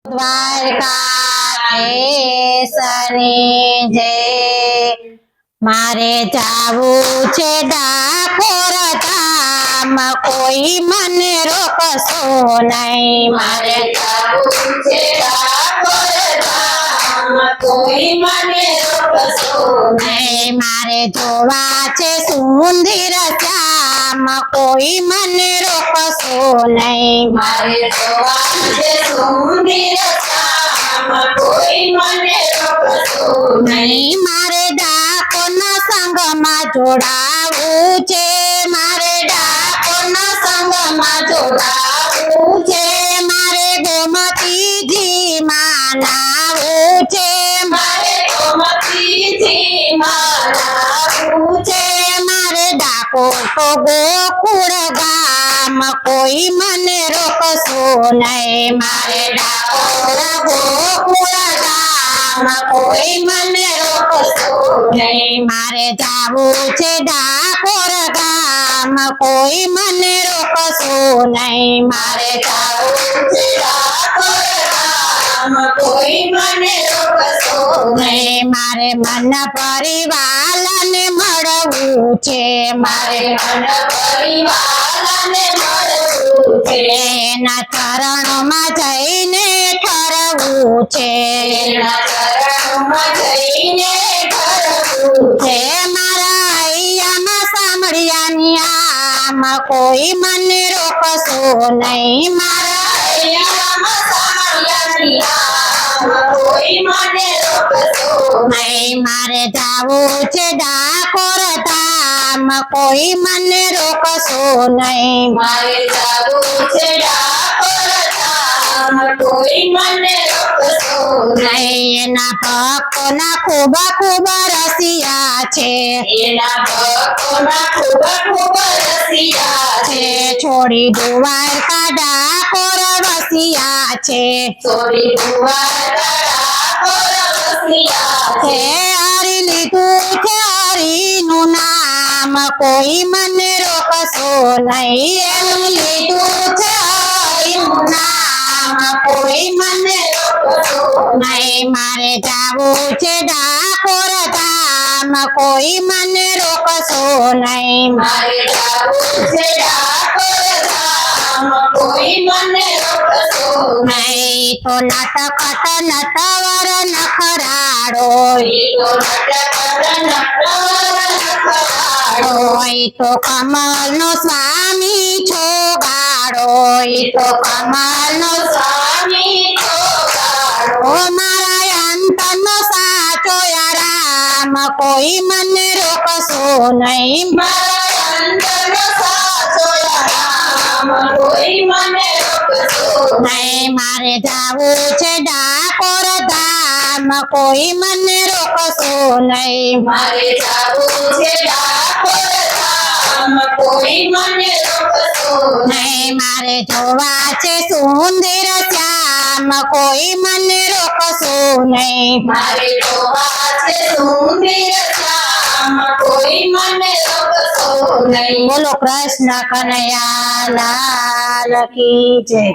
દ્વારકાધીશની જય। મારે જાવું છે ડાકોર ધામ, કોઈ મને રોકશો નહીં। મારે જાવું છે ડાકોર ધામ, કોઈ મને રોકશો નહીં। મારે જોવા છે સુંદર શ્યામ, કોઈ મને રોકશો નહીં। મારે જોવા છે સુંદર શ્યામ, કોઈ મને રોકશો નહીં। મારે ડાકોરના સંગમાં જોડાવું છે, મારે ડાકોરના સંગમાં જોડાવું છે। મારે ગોમતીજીમાં નાવું છે, મારે ગોમતીજીમાં નાવું છે। મારે ડાકોર તો ગોકુળ ગામ, કોઈ મને રોકશો નહીં। મારે ડાકોર ગોકુળ ગામ, કોઈ મને રોકશો નહીં। મારે જાવું છે ડાકોર ગામ, કોઈ મને રોકશો નહીં। મારે જાવું છે ડાકોર ગામ, કોઈ મને રોકશો નહીં। મારે મન પરિવારને મળવું છે, મારે મન પરિવારને મળવું છે। એના ચરણોમાં જઈને ઠરવું છે, એના ચરણોમાં જઈને ઠરવું છે। મારા હૈયામાં સાંભળ્યાની આમ, કોઈ મને રોકશો નહીં। મારા હૈયામાં સાંભળ્યાની આમ, કોઈ મને રોકશો નહીં। મારે જાવું છે ડાકોર ધામ, કોઈ મને રોકશો નહીં। મારે જાવું છે ડાકોર ધામ, કોઈ મને રોકશો નહીં। એના ભક્તોના ખૂબ ખૂબ રસિયા છે, એના ભક્તોના ખૂબ ખૂબ રસિયા છે। છોડી દ્વારકા ડાકોર વસિયા છે, છોડી દ્વારકા ડાકોર વસિયા છે। હરી લીધું છે હરીનું નામ, કોઈ મને રોકશો નહીં। એમ લીધું છે હરિનું નામ, કોઈ મને રોકશો નહીં। મારે જાવું છે ડાકોર ધામ, કોઈ મને રોકશો નહીં। મારે જાવું છે ડાકોર ધામ, કોઈ મને રોકશો નહીં। તો નટખટ નટવર નખરાડો, તો નટખટ નટવર નખરાડો, તો કમલનો સ્વામી છોગાડો, તો કમલનો સ્વામી છોગાડો। મારા અંતરનો સાચો રામ, કોઈ મને રોકશો નહીં। મારા અંતરનો સાચો રામ, કોઈ મને રોકશો નહીં। મારે જાવું છે ડાકોર ધામ, કોઈ મને રોકશો નહીં। મારે જાવું છે ડાકોર ધામ, કોઈ મને રોકશો નહીં। મારે જોવા છે સુંદર શ્યામ, કોઈ મને રોકશો નહીં। મારે જોવા છે સુંદર શ્યામ, કોઈ મને રોકશો નહીં। બોલો કૃષ્ણ કનૈયા લાલ કી જય।